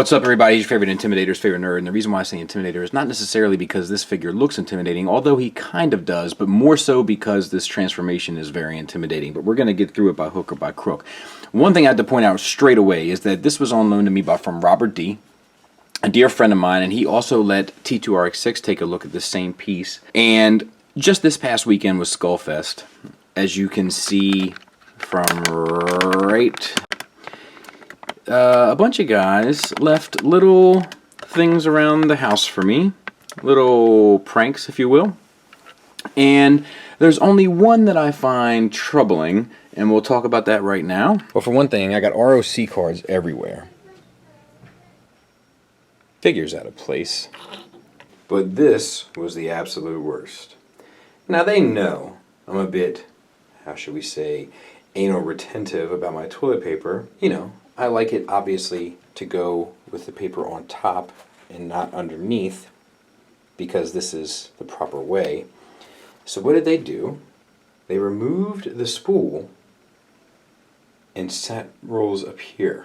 What's up, everybody? Your favorite Intimidator's favorite nerd. And the reason why I say Intimidator is not necessarily because this figure looks intimidating, although he kind of does, but more so because this transformation is very intimidating. But we're going to get through it by hook or by crook. One thing I have to point out straight away is that this was on loan to me from Robert D., a dear friend of mine, and he also let T2RX6 take a look at the same piece. And just this past weekend was Skullfest. As you can see from right... a bunch of guys left little things around the house for me, little pranks, if you will. And there's only one that I find troubling, and we'll talk about that right now. Well, for one thing, I got ROC cards everywhere. Figures out of place. But this was the absolute worst. Now, they know I'm a bit, how should we say, anal retentive about my toilet paper. You know, I like it, obviously, to go with the paper on top and not underneath, because this is the proper way. So what did they do? They removed the spool and set rolls up here.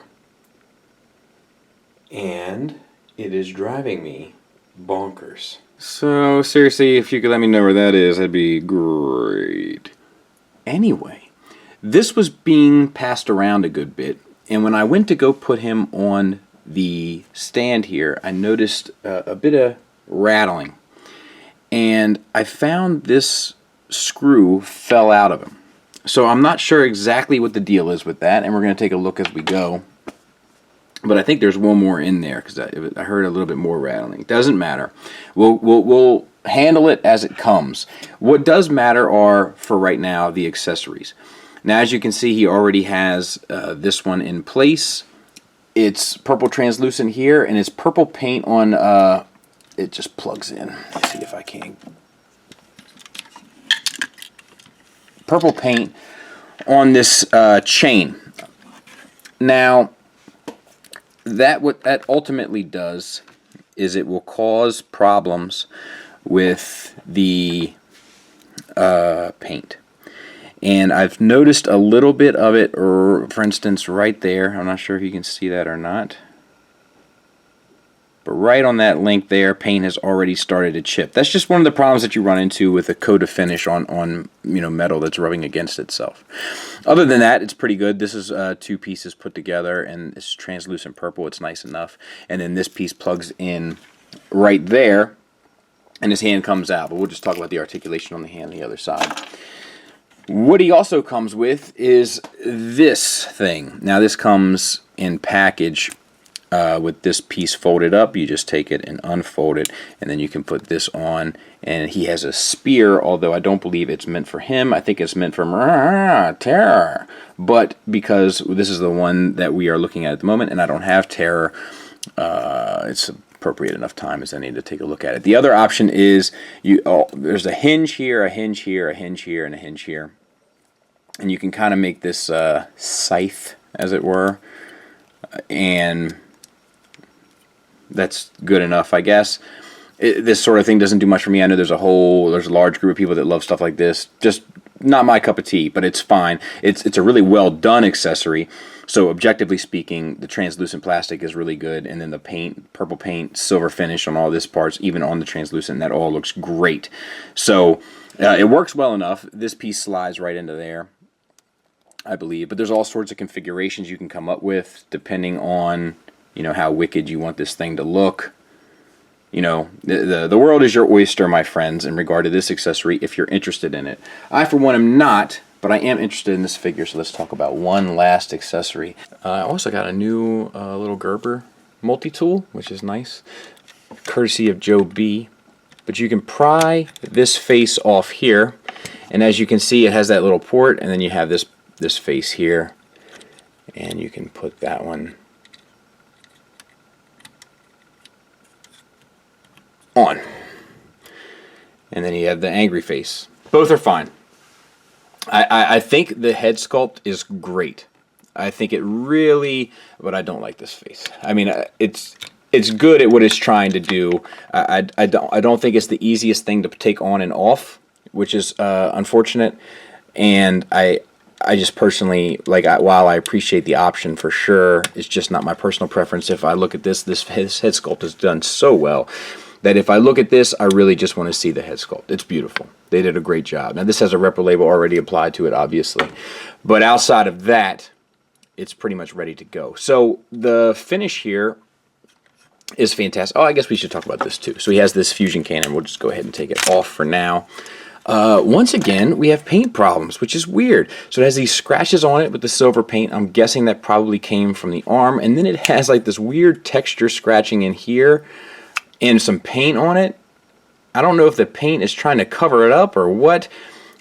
And it is driving me bonkers. So, seriously, if you could let me know where that is, that'd be great. Anyway, this was being passed around a good bit. And when I went to go put him on the stand here, I noticed a bit of rattling. And I found this screw fell out of him. So I'm not sure exactly what the deal is with that, and we're going to take a look as we go. But I think there's one more in there, because I heard a little bit more rattling. Doesn't matter. We'll handle it as it comes. What does matter are, for right now, the accessories. Now, as you can see, he already has this one in place. It's purple translucent here, and it's purple paint on, it just plugs in. Let's see if I can. Purple paint on this chain. Now, what that ultimately does is it will cause problems with the paint. And I've noticed a little bit of it, for instance, right there. I'm not sure if you can see that or not. But right on that link there, paint has already started to chip. That's just one of the problems that you run into with a coat of finish on metal that's rubbing against itself. Other than that, it's pretty good. This is two pieces put together, and it's translucent purple. It's nice enough. And then this piece plugs in right there, and his hand comes out. But we'll just talk about the articulation on the hand on the other side. What he also comes with is this thing. Now, this comes in package with this piece folded up. You just take it and unfold it, and then you can put this on. And he has a spear, although I don't believe it's meant for him. I think it's meant for Terror. But because this is the one that we are looking at the moment, and I don't have Terror, it's appropriate enough time as any to take a look at it. The other option is there's a hinge here, a hinge here, a hinge here, and a hinge here. And you can kind of make this scythe, as it were. And that's good enough, I guess. This sort of thing doesn't do much for me. I know there's a large group of people that love stuff like this. Just not my cup of tea, but it's fine. It's a really well done accessory. So objectively speaking, the translucent plastic is really good, and then the paint, purple paint, silver finish on all this parts, even on the translucent, that all looks great. So it works well enough. This piece slides right into there, I believe. But there's all sorts of configurations you can come up with depending on how wicked you want this thing to look. The world is your oyster, my friends, in regard to this accessory, if you're interested in it. I, for one, am not, but I am interested in this figure, so let's talk about one last accessory. I also got a new little Gerber multi-tool, which is nice, courtesy of Joe B. But you can pry this face off here, and as you can see, it has that little port, and then you have this face here, and you can put that one on. And then you have the angry face. Both are fine. I think the head sculpt is great. I think it really, but I don't like this face. I mean, it's good at what it's trying to do. I don't think it's the easiest thing to take on and off, which is unfortunate. And I just personally, like, while I appreciate the option for sure, it's just not my personal preference. If I look at this head sculpt is done so well that if I look at this, I really just want to see the head sculpt. It's beautiful. They did a great job. Now, this has a repro label already applied to it, obviously. But outside of that, it's pretty much ready to go. So the finish here is fantastic. Oh, I guess we should talk about this too. So he has this fusion cannon. We'll just go ahead and take it off for now. Once again, we have paint problems, which is weird. So it has these scratches on it with the silver paint. I'm guessing that probably came from the arm. And then it has like this weird texture scratching in here and some paint on it. I don't know if the paint is trying to cover it up or what.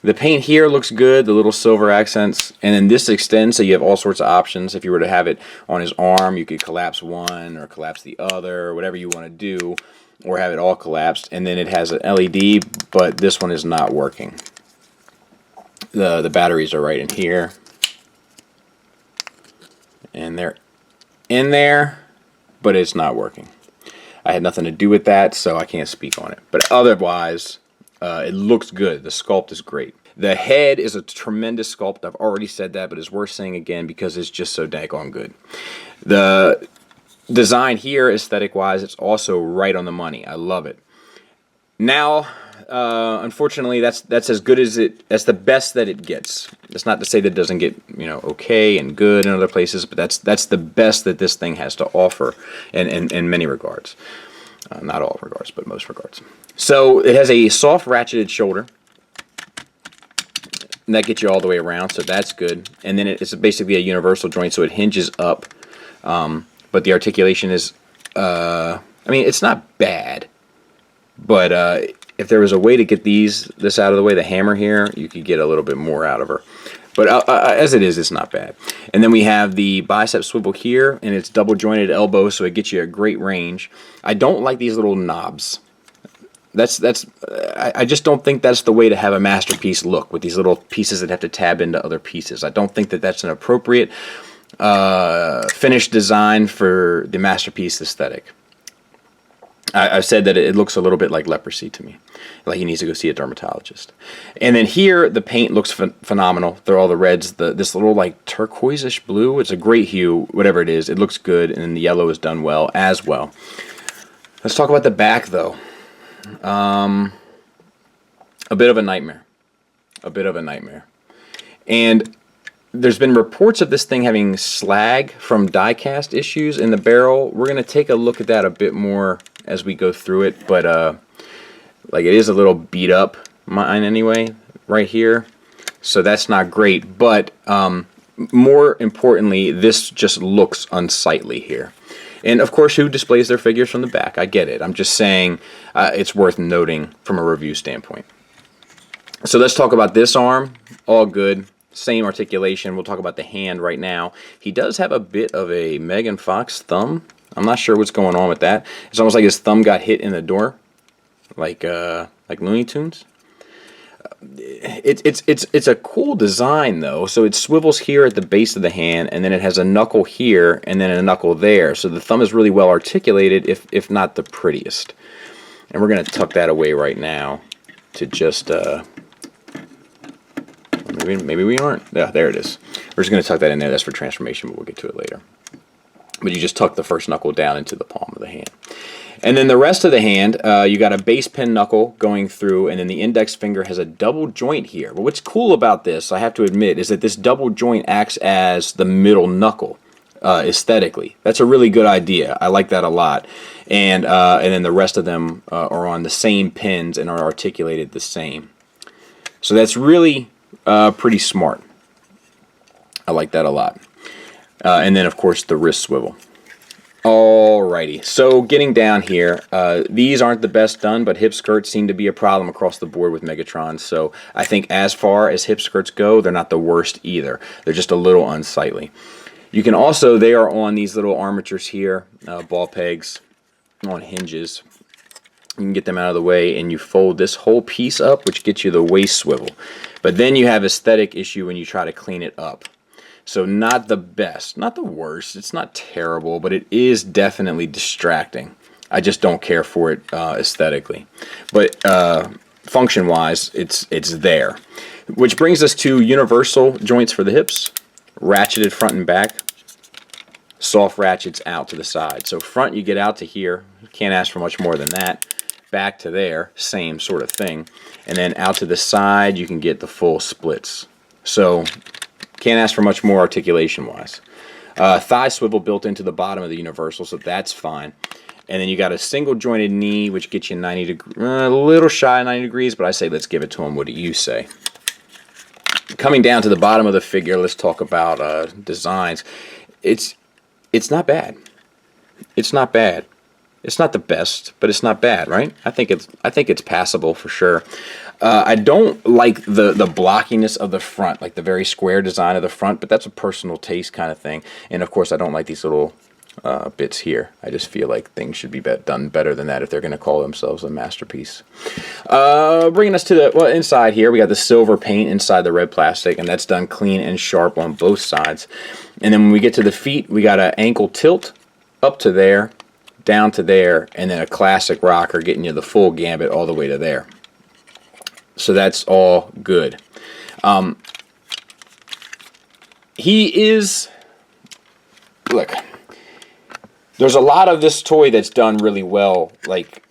The paint here looks good, the little silver accents, and then this extends, so you have all sorts of options. If you were to have it on his arm, you could collapse one or collapse the other, or whatever you want to do, or have it all collapsed. And then it has an LED, but this one is not working. The batteries are right in here, and they're in there, but it's not working. I had nothing to do with that, so I can't speak on it. But otherwise, it looks good. The sculpt is great. The head is a tremendous sculpt. I've already said that, but it's worth saying again because it's just so daggone good. The design here, aesthetic-wise, it's also right on the money. I love it. Now, unfortunately, that's as good as that's the best that it gets. It's not to say that it doesn't get, you know, okay and good in other places, but that's the best that this thing has to offer in many regards. Not all regards, but most regards. So it has a soft ratcheted shoulder. And that gets you all the way around, so that's good. And then it's basically a universal joint, so it hinges up. But the articulation is, I mean, it's not bad. But if there was a way to get this out of the way, the hammer here, you could get a little bit more out of her. But as it is, it's not bad. And then we have the bicep swivel here, and it's double jointed elbow, so it gets you a great range. I don't like these little knobs. I just don't think that's the way to have a masterpiece look, with these little pieces that have to tab into other pieces. I don't think that that's an appropriate finished design for the masterpiece aesthetic. I've said that it looks a little bit like leprosy to me, like he needs to go see a dermatologist. And then here, the paint looks phenomenal. They're all the reds, this little like turquoise-ish blue. It's a great hue, whatever it is. It looks good, and the yellow is done well as well. Let's talk about the back, though. A bit of a nightmare. A bit of a nightmare. And there's been reports of this thing having slag from die-cast issues in the barrel. We're going to take a look at that a bit more as we go through it, but like it is a little beat up, mine anyway, right here. So that's not great, but more importantly, this just looks unsightly here. And of course, who displays their figures from the back? I get it. I'm just saying it's worth noting from a review standpoint. So let's talk about this arm. All good. Same articulation. We'll talk about the hand right now. He does have a bit of a Megan Fox thumb. I'm not sure what's going on with that. It's almost like his thumb got hit in the door, like Looney Tunes. It's a cool design though. So it swivels here at the base of the hand, and then it has a knuckle here, and then a knuckle there. So the thumb is really well articulated, if not the prettiest. And we're going to tuck that away right now to just maybe we aren't. Yeah, there it is. We're just going to tuck that in there. That's for transformation, but we'll get to it later. But you just tuck the first knuckle down into the palm of the hand. And then the rest of the hand, you got a base pin knuckle going through, and then the index finger has a double joint here. But what's cool about this, I have to admit, is that this double joint acts as the middle knuckle aesthetically. That's a really good idea. I like that a lot. And then the rest of them are on the same pins and are articulated the same. So that's really pretty smart. I like that a lot. And then, of course, the wrist swivel. Alrighty, so getting down here, these aren't the best done, but hip skirts seem to be a problem across the board with Megatron. So I think as far as hip skirts go, they're not the worst either. They're just a little unsightly. You can also, they are on these little armatures here, ball pegs on hinges. You can get them out of the way, and you fold this whole piece up, which gets you the waist swivel. But then you have aesthetic issue when you try to clean it up. So not the best, not the worst. It's not terrible, but it is definitely distracting. I just don't care for it aesthetically. But function-wise, it's there. Which brings us to universal joints for the hips, ratcheted front and back, soft ratchets out to the side. So front, you get out to here, you can't ask for much more than that. Back to there, same sort of thing. And then out to the side, you can get the full splits. So can't ask for much more articulation-wise. Thigh swivel built into the bottom of the universal, so that's fine. And then you got a single jointed knee, which gets you 90 degrees, a little shy of 90 degrees, but I say let's give it to him. What do you say? Coming down to the bottom of the figure, let's talk about designs. It's not bad. It's not bad. It's not the best, but it's not bad, right? I think it's passable for sure. I don't like the blockiness of the front, like the very square design of the front, but that's a personal taste kind of thing. And of course, I don't like these little bits here. I just feel like things should be done better than that if they're going to call themselves a masterpiece. Bringing us to the inside here, we got the silver paint inside the red plastic, and that's done clean and sharp on both sides. And then when we get to the feet, we got an ankle tilt up to there, down to there, and then a classic rocker getting you the full gambit all the way to there. So that's all good. He is, look, there's a lot of this toy that's done really well. Like,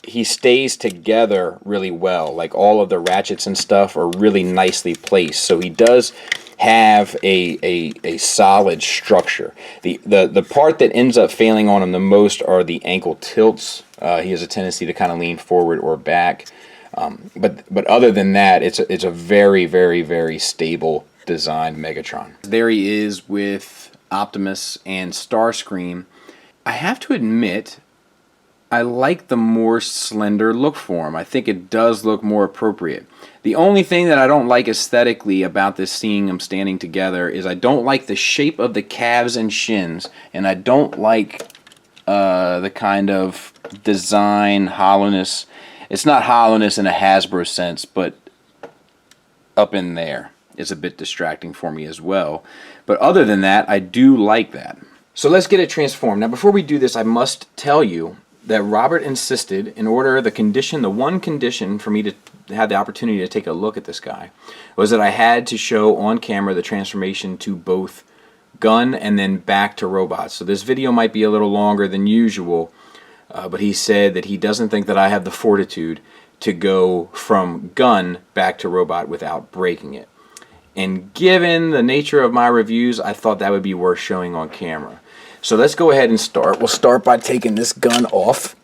he stays together really well. Like, all of the ratchets and stuff are really nicely placed. So he does have a solid structure. The part that ends up failing on him the most are the ankle tilts. He has a tendency to kind of lean forward or back. But other than that, it's a very, very, very stable designed Megatron. There he is with Optimus and Starscream. I have to admit, I like the more slender look for him. I think it does look more appropriate. The only thing that I don't like aesthetically about this, seeing them standing together, is I don't like the shape of the calves and shins, and I don't like the kind of design hollowness. It's not hollowness in a Hasbro sense, but up in there is a bit distracting for me as well. But other than that, I do like that. So let's get it transformed. Now before we do this, I must tell you that Robert insisted, in order, the one condition for me to have the opportunity to take a look at this guy, was that I had to show on camera the transformation to both gun and then back to robots. So this video might be a little longer than usual, but he said that he doesn't think that I have the fortitude to go from gun back to robot without breaking it. And given the nature of my reviews, I thought that would be worth showing on camera. So let's go ahead and start. We'll start by taking this gun off,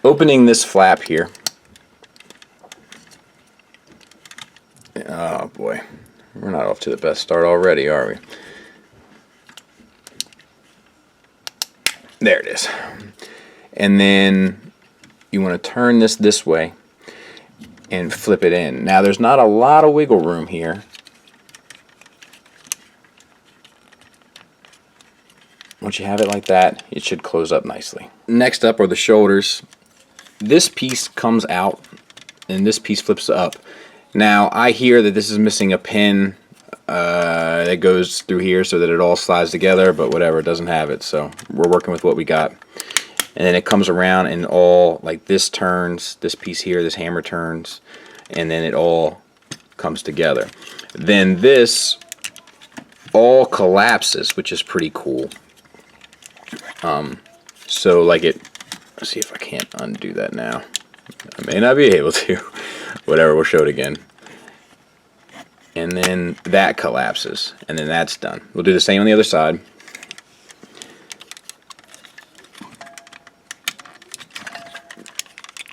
opening this flap here. Oh boy, we're not off to the best start already, are we? There it is. And then you want to turn this way and flip it in. Now there's not a lot of wiggle room here. Once you have it like that, it should close up nicely. Next up are the shoulders. This piece comes out and this piece flips up. Now I hear that this is missing a pin that goes through here so that it all slides together, but whatever, it doesn't have it, so we're working with what we got. And then it comes around and all, like this turns, this piece here, this hammer turns, and then it all comes together. Then this all collapses, which is pretty cool. So like let's see if I can't undo that now. I may not be able to. Whatever, we'll show it again. And then that collapses, and then that's done. We'll do the same on the other side.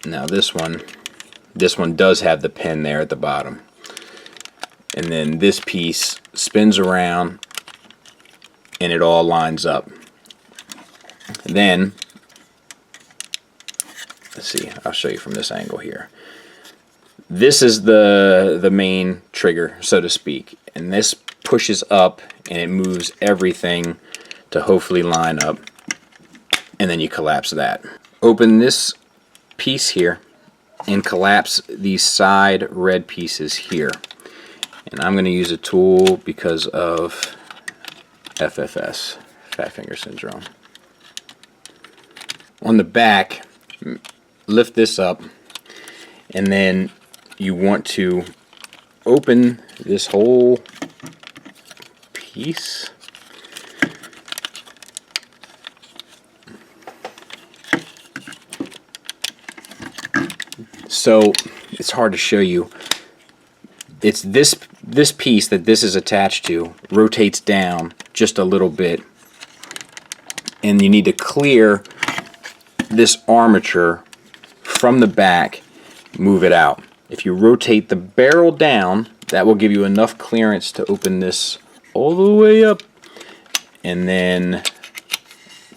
Now this one does have the pin there at the bottom. And then this piece spins around and it all lines up. And then, let's see, I'll show you from this angle here. This is the main trigger, so to speak. And this pushes up and it moves everything to hopefully line up. And then you collapse that. Open this piece here and collapse these side red pieces here. And I'm going to use a tool because of FFS, Fat Finger Syndrome. On the back, lift this up And then you want to open this whole piece. So it's hard to show you. It's this piece that this is attached to rotates down just a little bit, and you need to clear this armature from the back, move it out. If you rotate the barrel down, that will give you enough clearance to open this all the way up, and then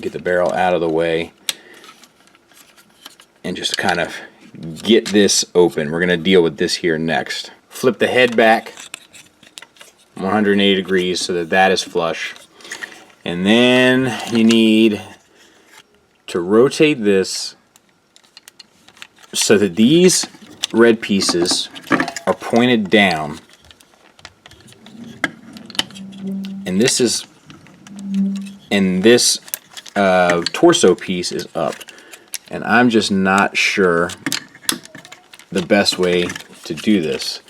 get the barrel out of the way and just kind of get this open. We're going to deal with this here next. Flip the head back 180 degrees so that that is flush. And then you need to rotate this so that these red pieces are pointed down. And this torso piece is up. And I'm just not sure the best way to do this,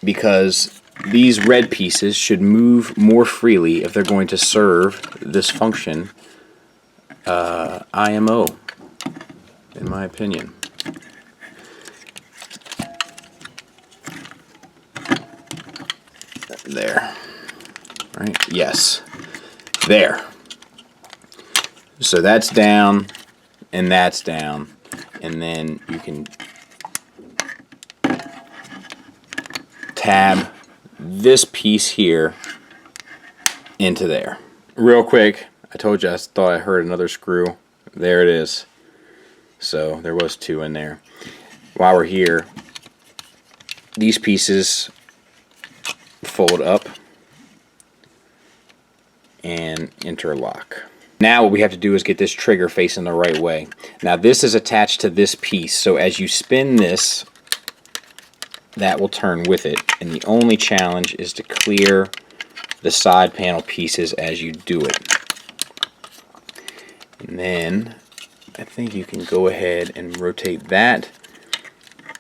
because these red pieces should move more freely if they're going to serve this function, IMO, in my opinion. There. Right? Yes. There. So that's down, and that's down. And then you can tab this piece here into there. Real quick, I told you I thought I heard another screw. There it is. So there was two in there. While we're here, these pieces fold up and interlock. Now what we have to do is get this trigger facing the right way. Now this is attached to this piece, so as you spin this, that will turn with it. And the only challenge is to clear the side panel pieces as you do it. And then I think you can go ahead and rotate that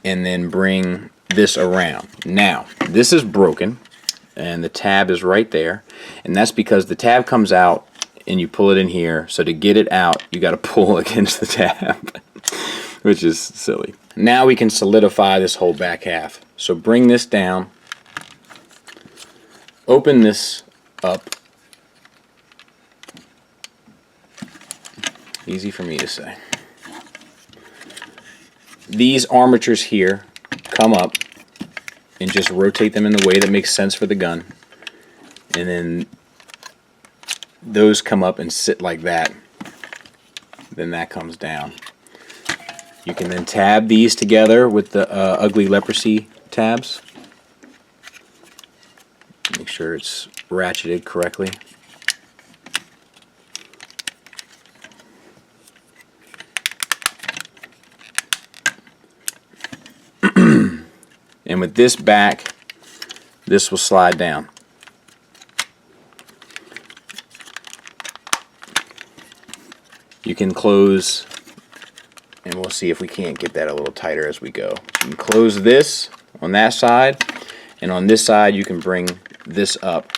and then bring this around. Now this is broken and the tab is right there, and that's because the tab comes out and you pull it in here, so to get it out you got to pull against the tab which is silly. Now we can solidify this whole back half. So bring this down, open this up, easy for me to say. These armatures here come up and just rotate them in the way that makes sense for the gun, and then those come up and sit like that. Then that comes down. You can then tab these together with the ugly leprosy tabs. Make sure it's ratcheted correctly. And with this back, this will slide down. You can close, and we'll see if we can't get that a little tighter as we go. You can close this on that side, and on this side you can bring this up,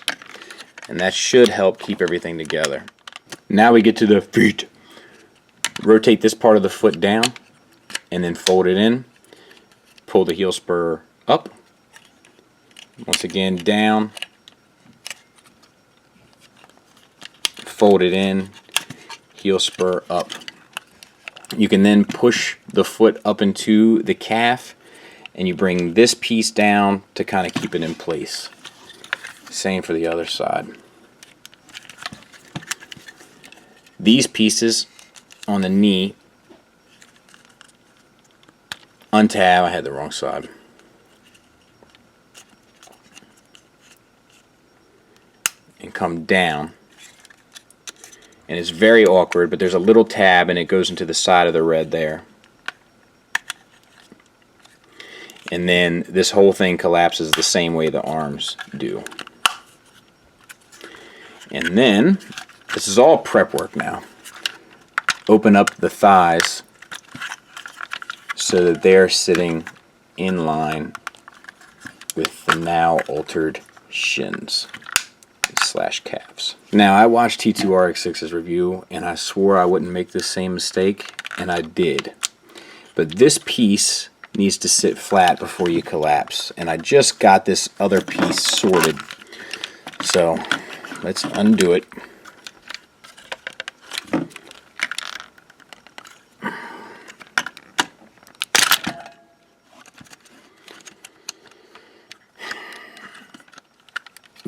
and that should help keep everything together. Now we get to the feet. Rotate this part of the foot down and then fold it in. Pull the heel spur up, once again down, fold it in, heel spur up. You can then push the foot up into the calf, and you bring this piece down to kind of keep it in place. Same for the other side. These pieces on the knee, untab, I had the wrong side. And come down. And it's very awkward, but there's a little tab and it goes into the side of the red there. And then this whole thing collapses the same way the arms do. And then, this is all prep work now. Open up the thighs so that they're sitting in line with the now altered shins / calves. Now, I watched T2RX6's review, and I swore I wouldn't make this same mistake, and I did. But this piece needs to sit flat before you collapse, and I just got this other piece sorted. So, let's undo it.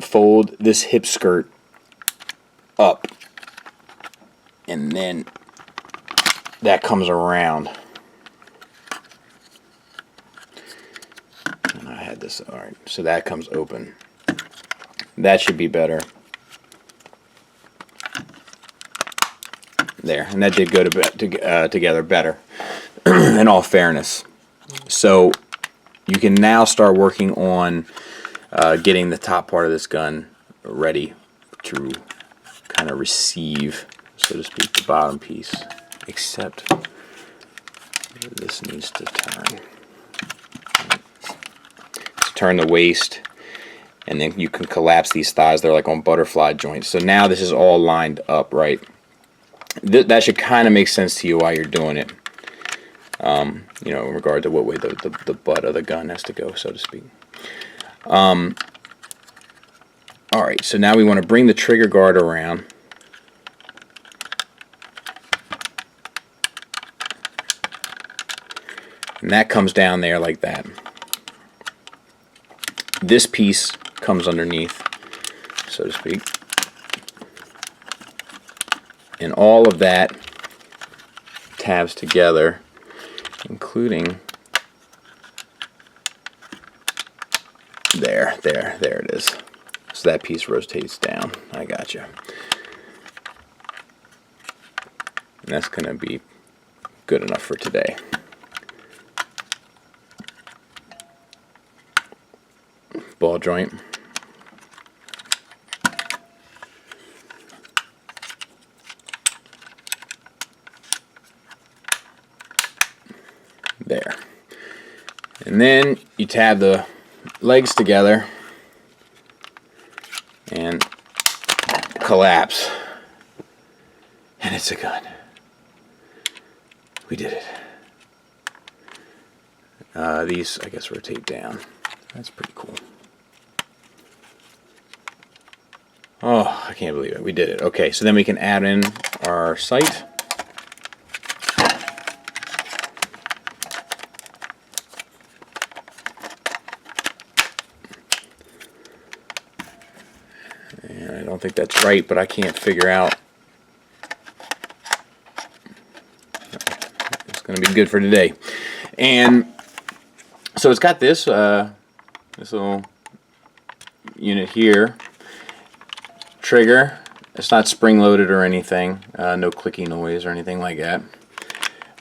Fold this hip skirt up, and then that comes around. And I had this, alright, so that comes open. That should be better. There, and that did go together better, in all fairness. So you can now start working on getting the top part of this gun ready to kind of receive, so to speak, the bottom piece. Except this needs to turn. To turn the waist, and then you can collapse these thighs. They're like on butterfly joints. So now this is all lined up, right? That should kind of make sense to you while you're doing it. You know, in regard to what way the butt of the gun has to go, so to speak. Alright, so now we want to bring the trigger guard around. And that comes down there like that. This piece comes underneath, so to speak. And all of that tabs together, including there it is. So that piece rotates down. I gotcha. And that's going to be good enough for today. Ball joint. There. And then you tab the legs together and collapse, and it's a gun. We did it. These, I guess, rotate down. That's pretty cool. Oh, I can't believe it. We did it. Okay, so then we can add in our sight. And I don't think that's right, but I can't figure out. It's going to be good for today. And so it's got this, this little unit here. Trigger. It's not spring loaded or anything. No clicky noise or anything like that.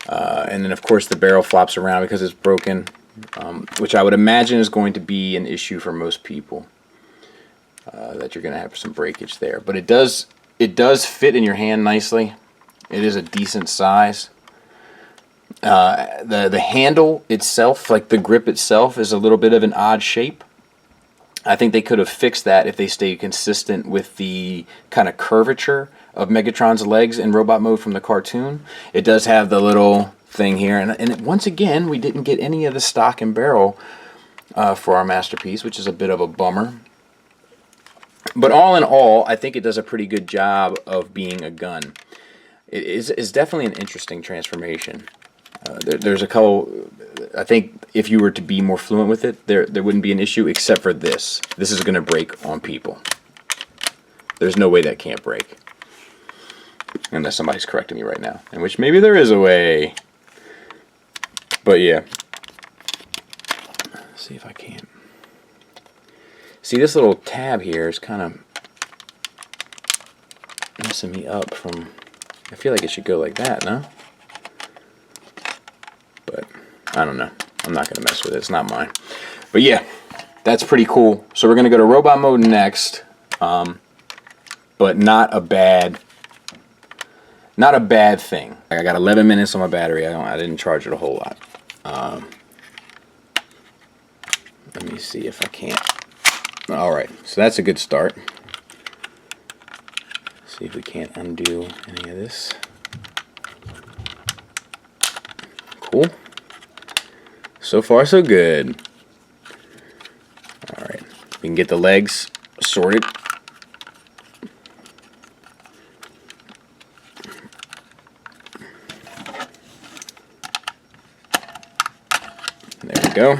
And then of course the barrel flops around because it's broken, which I would imagine is going to be an issue for most people. That you're going to have some breakage there. But it does fit in your hand nicely. It is a decent size. The handle itself, like the grip itself, is a little bit of an odd shape. I think they could have fixed that if they stayed consistent with the kind of curvature of Megatron's legs in robot mode from the cartoon. It does have the little thing here, and once again, we didn't get any of the stock and barrel for our masterpiece, which is a bit of a bummer. But all in all, I think it does a pretty good job of being a gun. It is definitely an interesting transformation. There's a couple. I think if you were to be more fluent with it, there wouldn't be an issue, except for this. This is going to break on people. There's no way that can't break. Unless somebody's correcting me right now. In which maybe there is a way. But yeah. Let's see if I can. See, this little tab here is kind of messing me up from... I feel like it should go like that, no? But I don't know. I'm not going to mess with it. It's not mine. But yeah, that's pretty cool. So we're going to go to robot mode next. But not a bad thing. I got 11 minutes on my battery. I didn't charge it a whole lot. Let me see if I can't. Alright, so that's a good start. See if we can't undo any of this. Cool. So far, so good. Alright, we can get the legs sorted. There we go.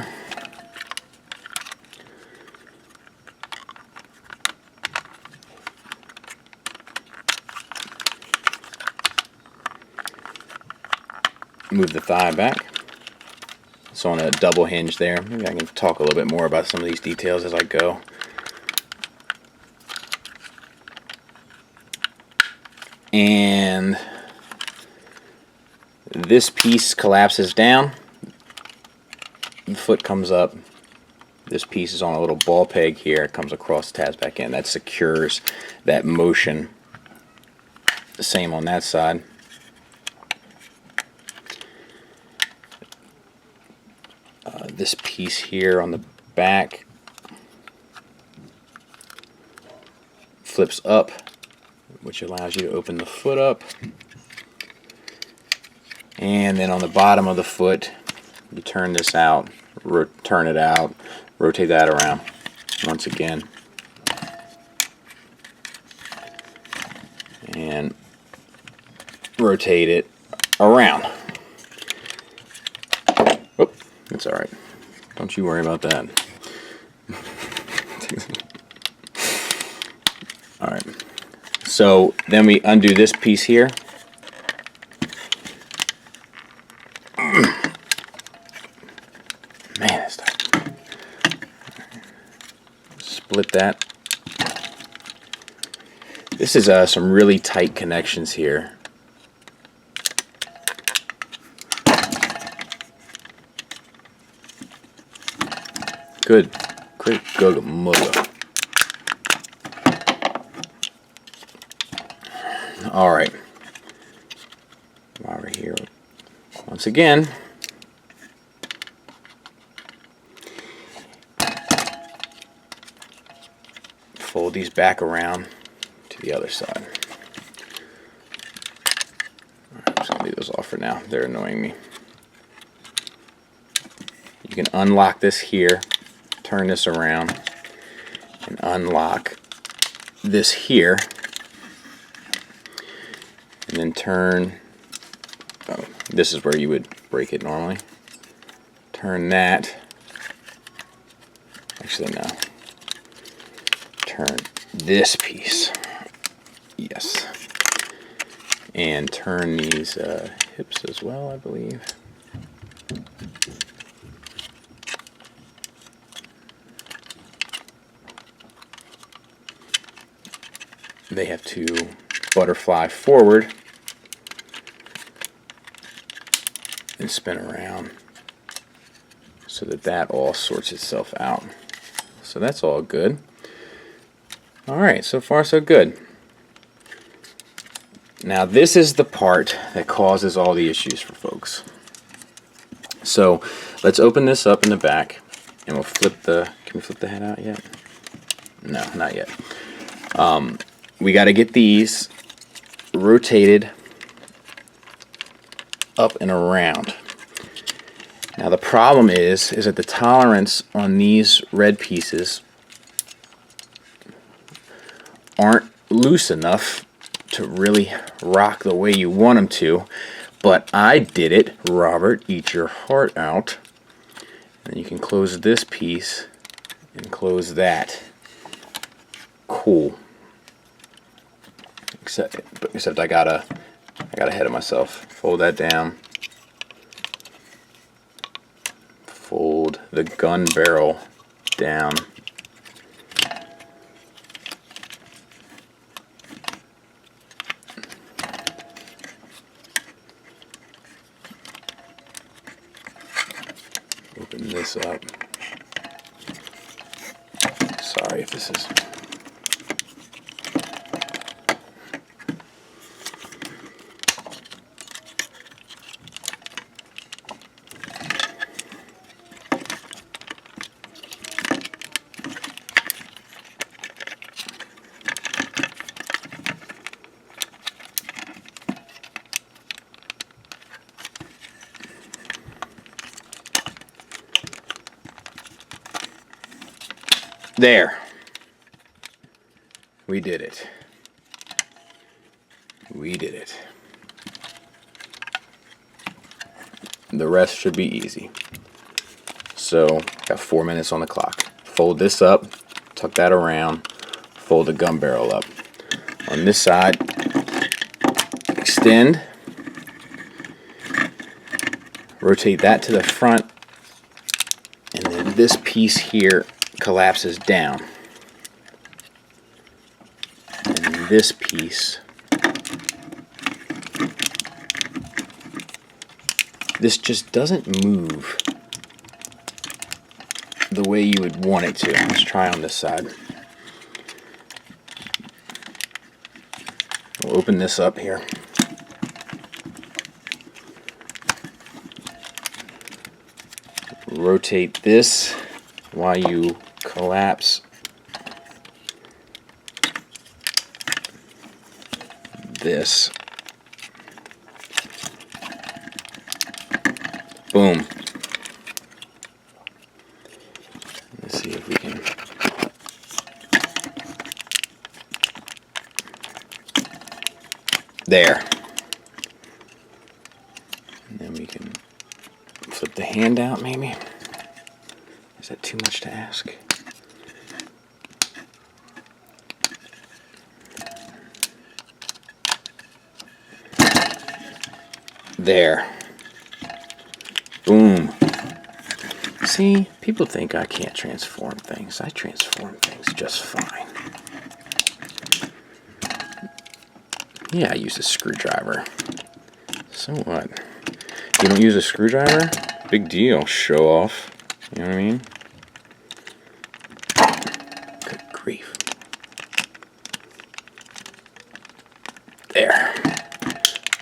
Move the thigh back. It's on a double hinge there. Maybe I can talk a little bit more about some of these details as I go. And this piece collapses down. The foot comes up. This piece is on a little ball peg here. It comes across, tabs back in. That secures that motion. The same on that side. This piece here on the back flips up, which allows you to open the foot up. And then on the bottom of the foot, you turn this out, turn it out, rotate that around once again. And rotate it around. Oh, that's alright. Don't you worry about that. Alright. So then we undo this piece here. Man, it's tight. Split that. This is some really tight connections here. Good. Great good mother. Alright. While we're here, once again, fold these back around to the other side. Alright, I'm just going to leave those off for now. They're annoying me. You can unlock this here, turn this around, and unlock this here. And then turn, oh, this is where you would break it normally. Turn that, actually no, turn this piece, yes, and turn these hips as well, I believe. They have to butterfly forward and spin around so that that all sorts itself out. So that's all good. Alright, so far so good. Now this is the part that causes all the issues for folks. So let's open this up in the back and we'll flip the, can we flip the head out yet? No, not yet. We got to get these rotated up and around. Now the problem is that the tolerance on these red pieces aren't loose enough to really rock the way you want them to, but I did it. Robert, eat your heart out. And you can close this piece and close that. Cool. Except I got ahead of myself. Fold that down. Fold the gun barrel down. Open this up. Sorry if this is... There. We did it. We did it. The rest should be easy. So, got 4 minutes on the clock. Fold this up, tuck that around, fold the gun barrel up. On this side, extend, rotate that to the front, and then this piece here collapses down. And this piece, this just doesn't move the way you would want it to. Let's try on this side. We'll open this up here. Rotate this while you collapse this. Boom. Let's see if we can. There. And then we can flip the hand out, maybe. Is that too much to ask? There. Boom. See, people think I can't transform things. I transform things just fine. Yeah, I use a screwdriver. So what? You don't use a screwdriver? Big deal. Show off. You know what I mean? Good grief. There.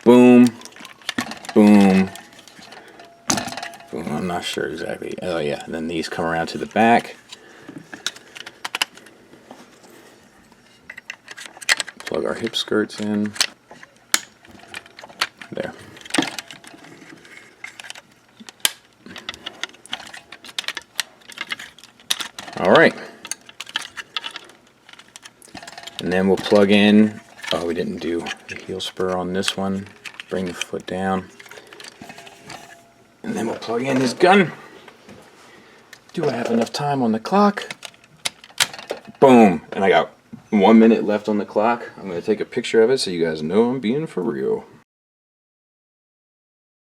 Boom. Boom. Boom. I'm not sure exactly. Oh yeah, and then these come around to the back. Plug our hip skirts in. There. Alright. And then we'll plug in. Oh, we didn't do the heel spur on this one. Bring the foot down. And then we'll plug in his gun. Do I have enough time on the clock? Boom. And I got 1 minute left on the clock. I'm going to take a picture of it so you guys know I'm being for real.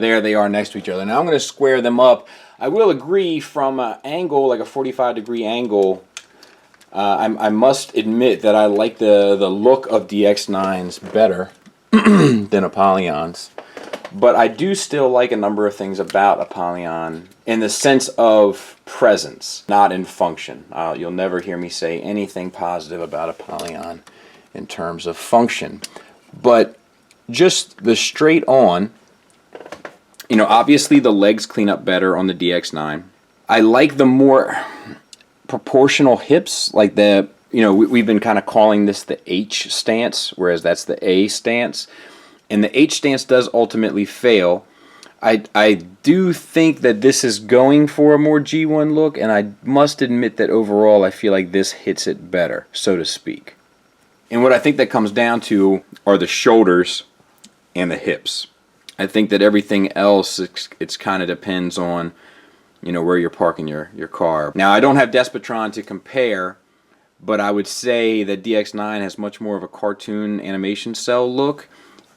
There they are next to each other. Now I'm going to square them up. I will agree from an angle, like a 45-degree angle, I must admit that I like the look of DX9's better than Apollyon's. But I do still like a number of things about Apollyon in the sense of presence, not in function. You'll never hear me say anything positive about Apollyon in terms of function. But just the straight on, you know, obviously the legs clean up better on the DX9. I like the more proportional hips, like the, you know, we've been kind of calling this the H stance, whereas that's the A stance. And the H stance does ultimately fail. I do think that this is going for a more G1 look, and I must admit that overall I feel like this hits it better, so to speak. And what I think that comes down to are the shoulders and the hips. I think that everything else, it's kind of depends on, you know, where you're parking your car. Now, I don't have Despotron to compare, but I would say that DX9 has much more of a cartoon animation cell look,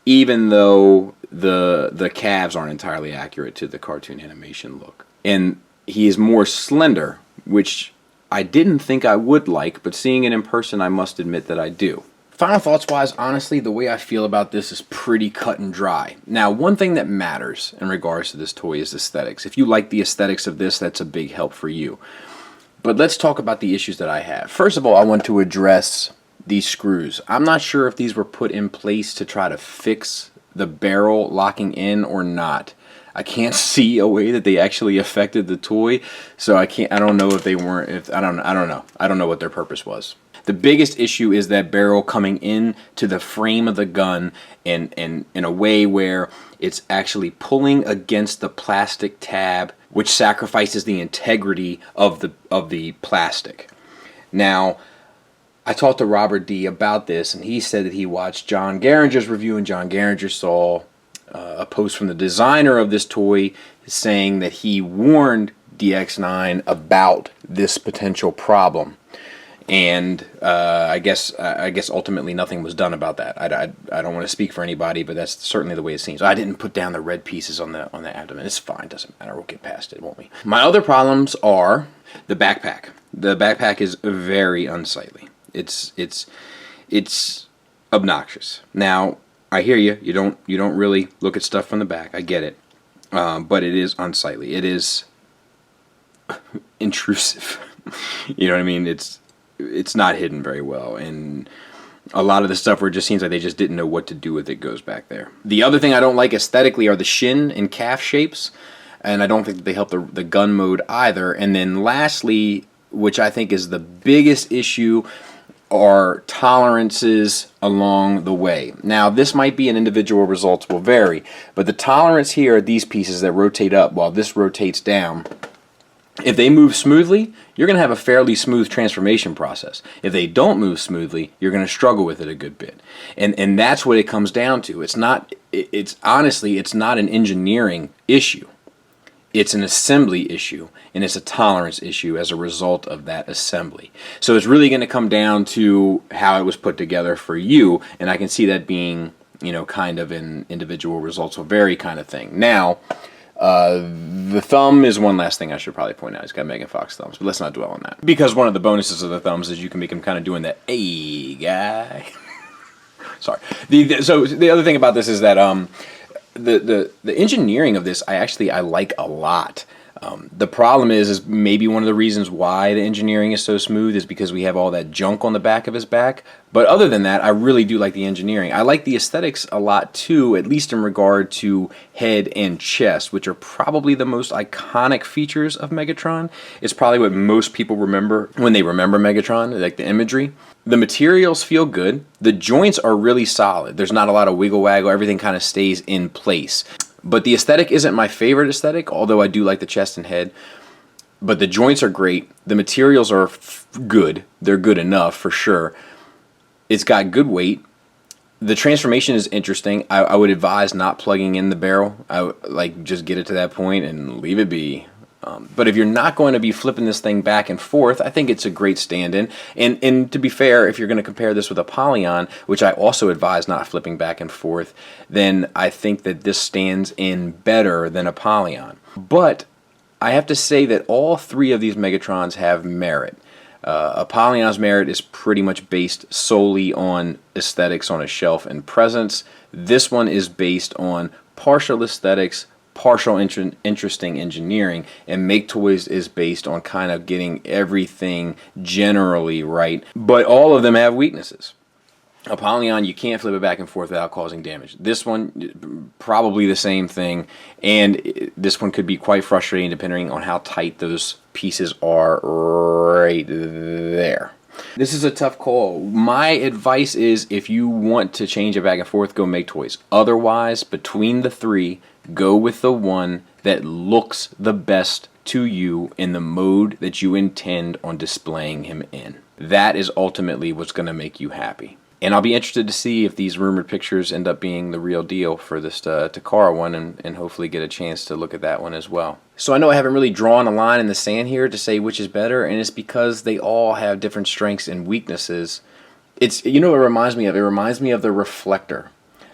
even though the calves aren't entirely accurate to the cartoon animation look. And he is more slender, which I didn't think I would like, but seeing it in person, I must admit that I do. Final thoughts wise, honestly, the way I feel about this is pretty cut and dry. Now, one thing that matters in regards to this toy is aesthetics. If you like the aesthetics of this, that's a big help for you. But let's talk about the issues that I have. First of all, I want to address these screws. I'm not sure if these were put in place to try to fix the barrel locking in or not. I can't see a way that they actually affected the toy, so I don't know if they weren't, I don't know. I don't know what their purpose was. The biggest issue is that barrel coming in to the frame of the gun in a way where it's actually pulling against the plastic tab, which sacrifices the integrity of the plastic. Now, I talked to Robert D about this, and he said that he watched John Geringer's review, and John Geringer saw a post from the designer of this toy saying that he warned DX9 about this potential problem. And I guess ultimately nothing was done about that. I don't want to speak for anybody, but that's certainly the way it seems. I didn't put down the red pieces on the abdomen. It's fine, doesn't matter. We'll get past it, won't we? My other problems are the backpack. The backpack is very unsightly. It's obnoxious. Now, I hear you. You don't really look at stuff from the back. I get it, but it is unsightly. It is intrusive. You know what I mean? It's not hidden very well, and a lot of the stuff where it just seems like they just didn't know what to do with it goes back there. The other thing I don't like aesthetically are the shin and calf shapes, and I don't think that they help the gun mode either. And then lastly, which I think is the biggest issue, are tolerances along the way. Now, this might be an individual, results will vary, but the tolerance here are these pieces that rotate up while this rotates down. If they move smoothly, you're going to have a fairly smooth transformation process. If they don't move smoothly, you're going to struggle with it a good bit. And that's what it comes down to. Honestly, it's not an engineering issue. It's an assembly issue, and it's a tolerance issue as a result of that assembly. So it's really going to come down to how it was put together for you, and I can see that being, kind of an individual, results will vary kind of thing. Now, the thumb is one last thing I should probably point out. It's got Megan Fox thumbs, but let's not dwell on that. Because one of the bonuses of the thumbs is you can make him kind of doing that, hey, guy. Sorry. So the other thing about this is that the engineering of this I like a lot. The problem is maybe one of the reasons why the engineering is so smooth is because we have all that junk on the back of his back. But other than that, I really do like the engineering. I like the aesthetics a lot too, at least in regard to head and chest, which are probably the most iconic features of Megatron. It's probably what most people remember when they remember Megatron, like the imagery. The materials feel good. The joints are really solid. There's not a lot of wiggle waggle. Everything kind of stays in place. But the aesthetic isn't my favorite aesthetic, although I do like the chest and head. But the joints are great. The materials are good. They're good enough for sure. It's got good weight. The transformation is interesting. I would advise not plugging in the barrel. Just get it to that point and leave it be. But if you're not going to be flipping this thing back and forth, I think it's a great stand-in. And to be fair, if you're going to compare this with Apollyon, which I also advise not flipping back and forth, then I think that this stands in better than Apollyon. But I have to say that all three of these Megatrons have merit. Apollyon's merit is pretty much based solely on aesthetics on a shelf and presence. This one is based on partial aesthetics, partial interesting engineering, and Maketoys is based on kind of getting everything generally right, but all of them have weaknesses. Apollyon, you can't flip it back and forth without causing damage. This one, probably the same thing, and this one could be quite frustrating depending on how tight those pieces are right there. This is a tough call. My advice is if you want to change it back and forth, go Maketoys. Otherwise, between the three, go with the one that looks the best to you in the mode that you intend on displaying him in. That is ultimately what's going to make you happy. And I'll be interested to see if these rumored pictures end up being the real deal for this Takara one, and hopefully get a chance to look at that one as well. So I know I haven't really drawn a line in the sand here to say which is better, and it's because they all have different strengths and weaknesses. It's, what it reminds me of? It reminds me of the reflector.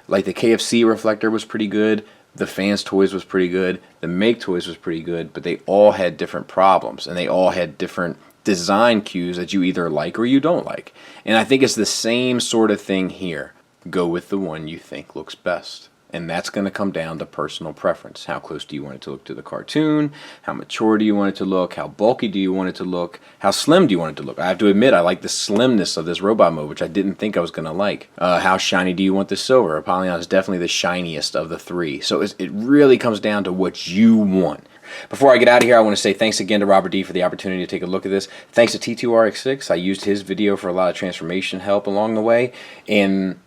Like the KFC reflector was pretty good, the Fansproject was pretty good, the Maketoys was pretty good, but they all had different problems, and they all had different design cues that you either like or you don't like. And I think it's the same sort of thing here. Go with the one you think looks best. And that's going to come down to personal preference. How close do you want it to look to the cartoon? How mature do you want it to look? How bulky do you want it to look? How slim do you want it to look? I have to admit, I like the slimness of this robot mode, which I didn't think I was going to like. How shiny do you want the silver? Apollyon is definitely the shiniest of the three. So it really comes down to what you want. Before I get out of here, I want to say thanks again to Robert D for the opportunity to take a look at this. Thanks to T2RX6. I used his video for a lot of transformation help along the way. And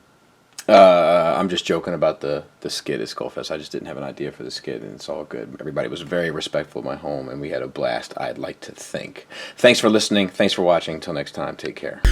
I'm just joking about the skit at Skullfest. I just didn't have an idea for the skit, and it's all good. Everybody was very respectful of my home, and we had a blast, I'd like to think. Thanks for listening. Thanks for watching. Until next time, take care.